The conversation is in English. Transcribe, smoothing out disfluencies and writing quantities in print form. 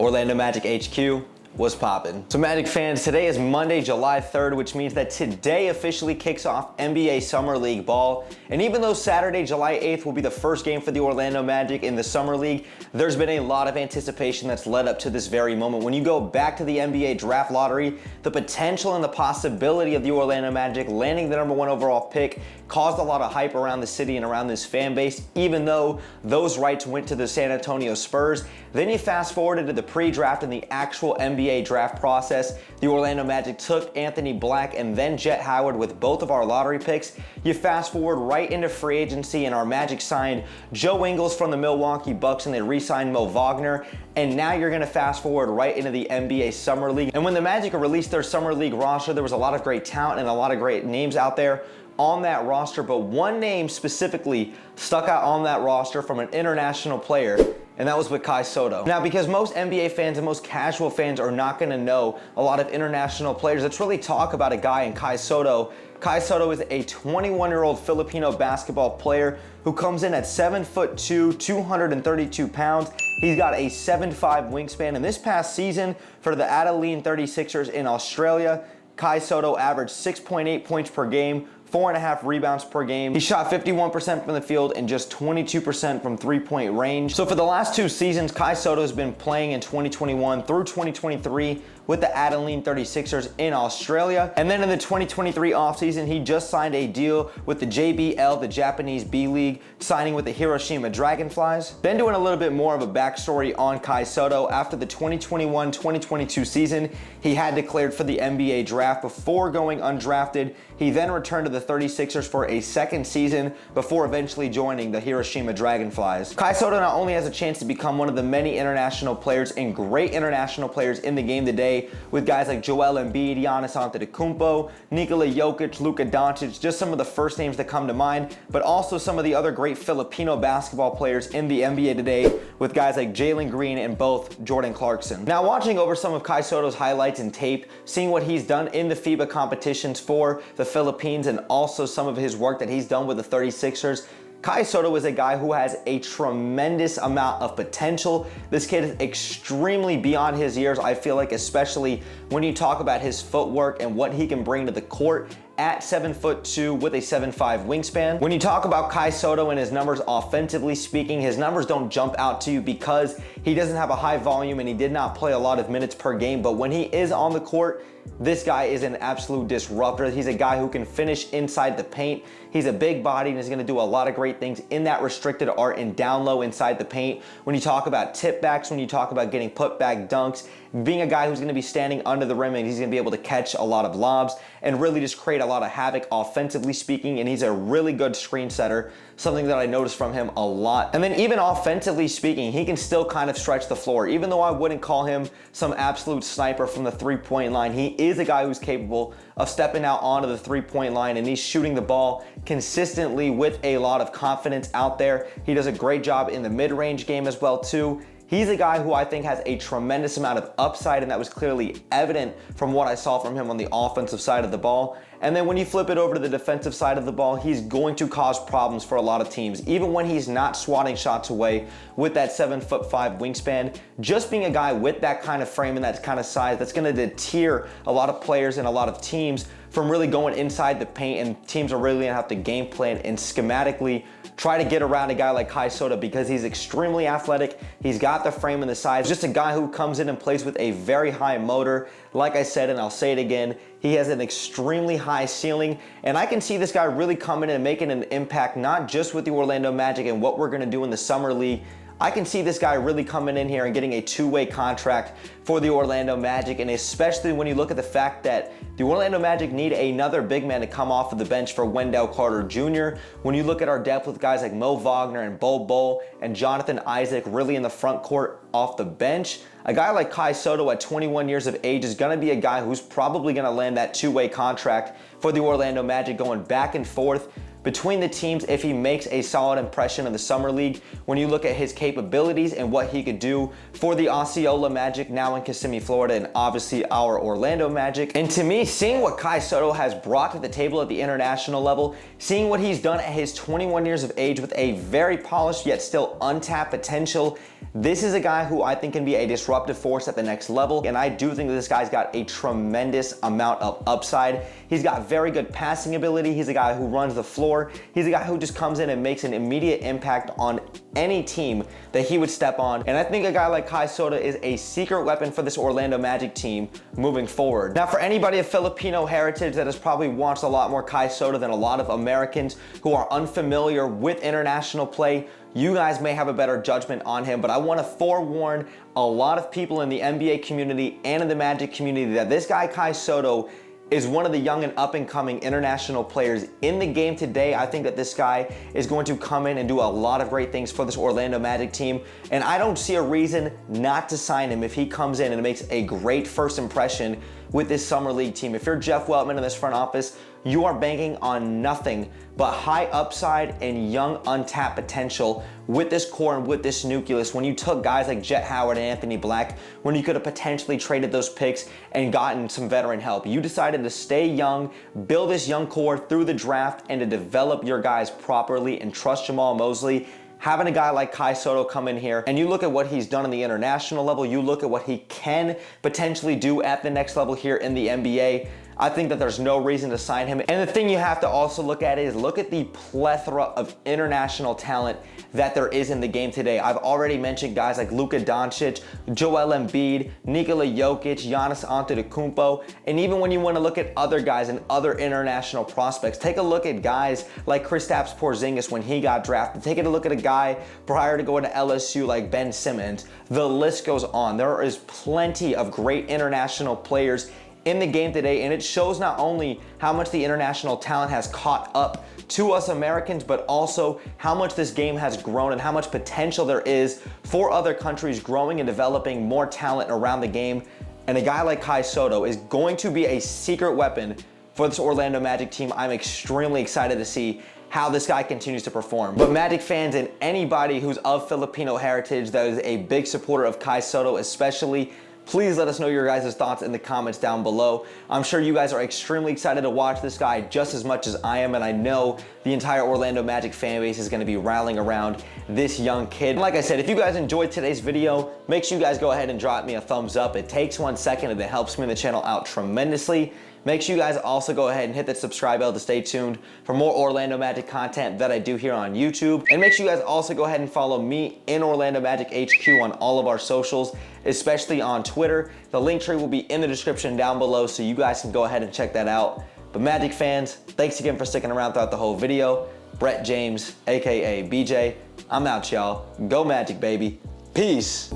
Orlando Magic HQ, what's poppin'? So Magic fans, today is Monday, July 3rd, which means that today officially kicks off NBA Summer League ball. And even though Saturday, July 8th will be the first game for the Orlando Magic in the Summer League, there's been a lot of anticipation that's led up to this very moment. When you go back to the NBA draft lottery, the potential and the possibility of the Orlando Magic landing the #1 overall pick caused a lot of hype around the city and around this fan base, even though those rights went to the San Antonio Spurs. Then you fast forward into the pre-draft and the actual NBA draft process. The Orlando Magic took Anthony Black and then Jet Howard with both of our lottery picks. You fast forward right into free agency and our Magic signed Joe Ingles from the Milwaukee Bucks and they re-signed Mo Wagner. And now you're gonna fast forward right into the NBA Summer League. And when the Magic released their Summer League roster, there was a lot of great talent and a lot of great names out there on that roster, but one name specifically stuck out on that roster from an international player, and that was with Kai Sotto. Now, because most NBA fans and most casual fans are not gonna know a lot of international players, let's really talk about a guy in Kai Sotto. Kai Sotto is a 21-year-old Filipino basketball player who comes in at 7'2", 232 pounds. He's got a 7'5" wingspan, and this past season for the Adelaide 36ers in Australia, Kai Sotto averaged 6.8 points per game, 4.5 rebounds per game. He shot 51% from the field and just 22% from three-point range. So for the last 2 seasons, Kai Sotto has been playing in 2021 through 2023 with the Adelaide 36ers in Australia. And then in the 2023 offseason, he just signed a deal with the JBL, the Japanese B League, signing with the Hiroshima Dragonflies. Then doing a little bit more of a backstory on Kai Sotto. After the 2021-2022 season, he had declared for the NBA draft before going undrafted. He then returned to the 36ers for a second season before eventually joining the Hiroshima Dragonflies. Kai Sotto not only has a chance to become one of the many international players and great international players in the game today, with guys like Joel Embiid, Giannis Antetokounmpo, Nikola Jokic, Luka Doncic, just some of the first names that come to mind, but also some of the other great Filipino basketball players in the NBA today, with guys like Jalen Green and both Jordan Clarkson. Now, watching over some of Kai Sotto's highlights and tape, seeing what he's done in the FIBA competitions for the Philippines and also some of his work that he's done with the 36ers, Kai Sotto is a guy who has a tremendous amount of potential. This kid is extremely beyond his years, I feel like, especially when you talk about his footwork and what he can bring to the court at 7'2" with a 7'5" wingspan. When you talk about Kai Sotto and his numbers offensively speaking, his numbers don't jump out to you because he doesn't have a high volume and he did not play a lot of minutes per game, but when he is on the court, this guy is an absolute disruptor. He's a guy who can finish inside the paint. He's a big body and is gonna do a lot of great things in that restricted art and down low inside the paint. When you talk about tip backs, when you talk about getting put back dunks, being a guy who's gonna be standing under the rim and he's gonna be able to catch a lot of lobs and really just create a lot of havoc offensively speaking, and he's a really good screen setter, something that I noticed from him a lot. And then even offensively speaking, he can still kind of stretch the floor. Even though I wouldn't call him some absolute sniper from the three-point line, he is a guy who's capable of stepping out onto the three-point line and he's shooting the ball consistently with a lot of confidence out there. He does a great job in the mid-range game as well too. He's a guy who I think has a tremendous amount of upside, and that was clearly evident from what I saw from him on the offensive side of the ball. And then when you flip it over to the defensive side of the ball, he's going to cause problems for a lot of teams. Even when he's not swatting shots away with that 7'5" wingspan, just being a guy with that kind of frame and that kind of size, that's gonna deter a lot of players and a lot of teams from really going inside the paint, and teams are really gonna have to game plan and schematically try to get around a guy like Kai Sotto because he's extremely athletic. He's got the frame and the size. Just a guy who comes in and plays with a very high motor. Like I said, and I'll say it again, he has an extremely high ceiling, and I can see this guy really coming in and making an impact, not just with the Orlando Magic and what we're gonna do in the Summer League. I can see this guy really coming in here and getting a 2-way contract for the Orlando Magic, and especially when you look at the fact that the Orlando Magic need another big man to come off of the bench for Wendell Carter Jr. When you look at our depth with guys like Mo Wagner and Bol Bol and Jonathan Isaac really in the front court off the bench, a guy like Kai Sotto at 21 years of age is gonna be a guy who's probably gonna land that 2-way contract for the Orlando Magic, going back and forth between the teams if he makes a solid impression in the Summer League. When you look at his capabilities and what he could do for the Osceola Magic now in Kissimmee, Florida, and obviously our Orlando Magic. And to me, seeing what Kai Sotto has brought to the table at the international level, seeing what he's done at his 21 years of age with a very polished yet still of untapped potential. This is a guy who I think can be a disruptive force at the next level, and I do think that this guy's got a tremendous amount of upside. He's got very good passing ability. He's a guy who runs the floor. He's a guy who just comes in and makes an immediate impact on any team that he would step on. And I think a guy like Kai Sotto is a secret weapon for this Orlando Magic team moving forward. Now, for anybody of Filipino heritage that has probably watched a lot more Kai Sotto than a lot of Americans who are unfamiliar with international play, you guys may have a better judgment on him, but I want to forewarn a lot of people in the NBA community and in the Magic community that this guy Kai Sotto is one of the young and up-and-coming international players in the game today. I think that this guy is going to come in and do a lot of great things for this Orlando Magic team, and I don't see a reason not to sign him if he comes in and makes a great first impression with this Summer League team. If you're Jeff Weltman in this front office, you are banking on nothing but high upside and young untapped potential with this core and with this nucleus. When you took guys like Jet Howard and Anthony Black, when you could have potentially traded those picks and gotten some veteran help, you decided to stay young, build this young core through the draft, and to develop your guys properly and trust Jamal Mosley. Having a guy like Kai Sotto come in here, and you look at what he's done on the international level, you look at what he can potentially do at the next level here in the NBA, I think that there's no reason to sign him. And the thing you have to also look at is look at the plethora of international talent that there is in the game today. I've already mentioned guys like Luka Doncic, Joel Embiid, Nikola Jokic, Giannis Antetokounmpo, and even when you want to look at other guys and other international prospects, take a look at guys like Kristaps Porzingis when he got drafted. Take a look at a guy prior to going to LSU like Ben Simmons. The list goes on. There is plenty of great international players in the game today, and it shows not only how much the international talent has caught up to us Americans, but also how much this game has grown and how much potential there is for other countries growing and developing more talent around the game. And a guy like Kai Sotto is going to be a secret weapon for this Orlando Magic team. I'm extremely excited to see how this guy continues to perform. But Magic fans and anybody who's of Filipino heritage that is a big supporter of Kai Sotto especially, please let us know your guys' thoughts in the comments down below. I'm sure you guys are extremely excited to watch this guy just as much as I am, and I know the entire Orlando Magic fan base is gonna be rallying around this young kid. And like I said, if you guys enjoyed today's video, make sure you guys go ahead and drop me a thumbs up. It takes 1 second and it helps me and the channel out tremendously. Make sure you guys also go ahead and hit that subscribe bell to stay tuned for more Orlando Magic content that I do here on YouTube. And make sure you guys also go ahead and follow me in Orlando Magic HQ on all of our socials, especially on Twitter. The link tree will be in the description down below, so you guys can go ahead and check that out. But Magic fans, thanks again for sticking around throughout the whole video. Brett James, AKA BJ, I'm out, y'all. Go Magic, baby. Peace.